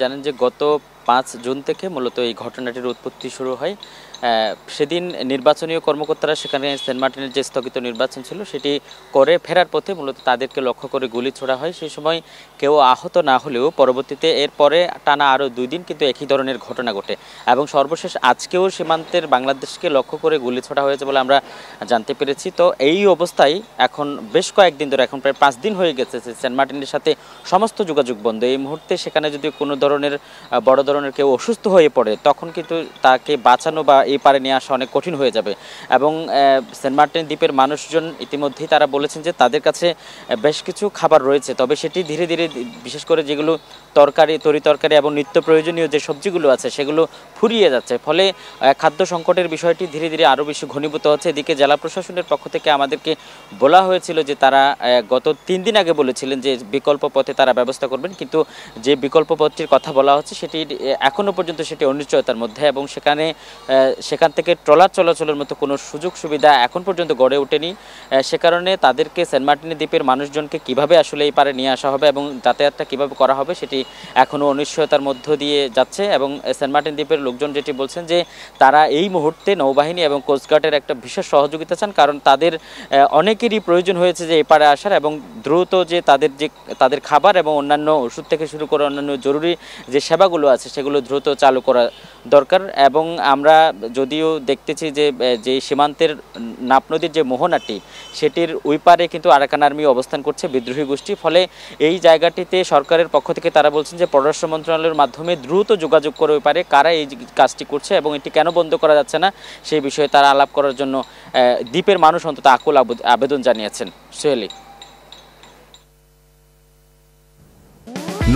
জানেন যে গত ৫ জুন থেকে মূলত এই ঘটনাটির উৎপত্তি শুরু হয়। সেদিন নির্বাচনীয় কর্মকর্তারা সেখানে সেন্ট মার্টিনের যে স্থগিত নির্বাচন ছিল সেটি করে ফেরার পথে মূলত তাদেরকে লক্ষ্য করে গুলি ছোড়া হয়। সেই সময় কেউ আহত না হলেও পরবর্তীতে এরপরে টানা আরও ২ দিন কিন্তু একই ধরনের ঘটনা ঘটে এবং সর্বশেষ আজকেও সীমান্তের বাংলাদেশকে লক্ষ্য করে গুলি ছোড়া হয়েছে বলে আমরা জানতে পেরেছি। তো এই অবস্থায় এখন বেশ কয়েকদিন ধরে, এখন প্রায় ৫ দিন হয়ে গেছে সেন্ট মার্টিনের সাথে সমস্ত যোগাযোগ বন্ধ। এই মুহূর্তে সেখানে যদি কোনো ধরনের বড় ধরনের কেউ অসুস্থ হয়ে পড়ে তখন কিন্তু তাকে বাঁচানো বা এই পারে নিয়ে আসা অনেক কঠিন হয়ে যাবে। এবং সেন্ট মার্টিন দ্বীপের মানুষজন ইতিমধ্যেই তারা বলেছেন যে তাদের কাছে বেশ কিছু খাবার রয়েছে, তবে সেটি ধীরে ধীরে, বিশেষ করে যেগুলো তরকারি, তরিতরকারি এবং নিত্য প্রয়োজনীয় যে সবজিগুলো আছে সেগুলো ফুরিয়ে যাচ্ছে। ফলে খাদ্য সংকটের বিষয়টি ধীরে ধীরে আরও বেশি ঘনীভূত হচ্ছে। এদিকে জেলা প্রশাসনের পক্ষ থেকে আমাদেরকে বলা হয়েছিল যে তারা গত ৩ দিন আগে বলেছিলেন যে বিকল্প পথে তারা ব্যবস্থা করবেন, কিন্তু যে বিকল্প পথটির কথা বলা হচ্ছে সেটি এখনও পর্যন্ত সেটি অনিশ্চয়তার মধ্যে এবং সেখান থেকে ট্রলার চলাচলের মতো কোনো সুযোগ সুবিধা এখন পর্যন্ত গড়ে ওঠেনি। সে কারণে তাদেরকে সেন্ট মার্টিন দ্বীপের মানুষজনকে কিভাবে আসলে এই পারে নিয়ে আসা হবে এবং যাতায়াতটা কিভাবে করা হবে সেটি এখনও অনিশ্চয়তার মধ্য দিয়ে যাচ্ছে। এবং সেন্ট মার্টিন দ্বীপের লোকজন যেটি বলছেন যে তারা এই মুহূর্তে নৌবাহিনী এবং কোস্টগার্ডের একটা বিশেষ সহযোগিতা চান, কারণ তাদের অনেকেরই প্রয়োজন হয়েছে যে এই পারে আসার এবং দ্রুত যে তাদের খাবার এবং অন্যান্য ওষুধ থেকে শুরু করে অন্যান্য জরুরি যে সেবাগুলো আছে সেগুলো দ্রুত চালু করা দরকার। এবং আমরা যদিও দেখতেছি যে সীমান্তের নাপ নদীর যে মোহনাটি সেটির ওই পারে কিন্তু আরাকান আর্মি অবস্থান করছে, বিদ্রোহী গোষ্ঠী। ফলে এই জায়গাটিতে সরকারের পক্ষ থেকে তারা বলছেন যে পররাষ্ট্র মন্ত্রণালয়ের মাধ্যমে দ্রুত যোগাযোগ করে ওই পারে কারা এই কাজটি করছে এবং এটি কেন বন্ধ করা যাচ্ছে না সেই বিষয়ে তারা আলাপ করার জন্য দ্বীপের মানুষ অন্তত আকুল আবেদন জানিয়েছেন। সোহেলি,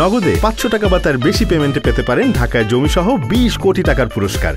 নগদে ৫০০ টাকা বা তার বেশি পেমেন্টে পেতে পারেন ঢাকায় জমিসহ ২০ কোটি টাকার পুরস্কার।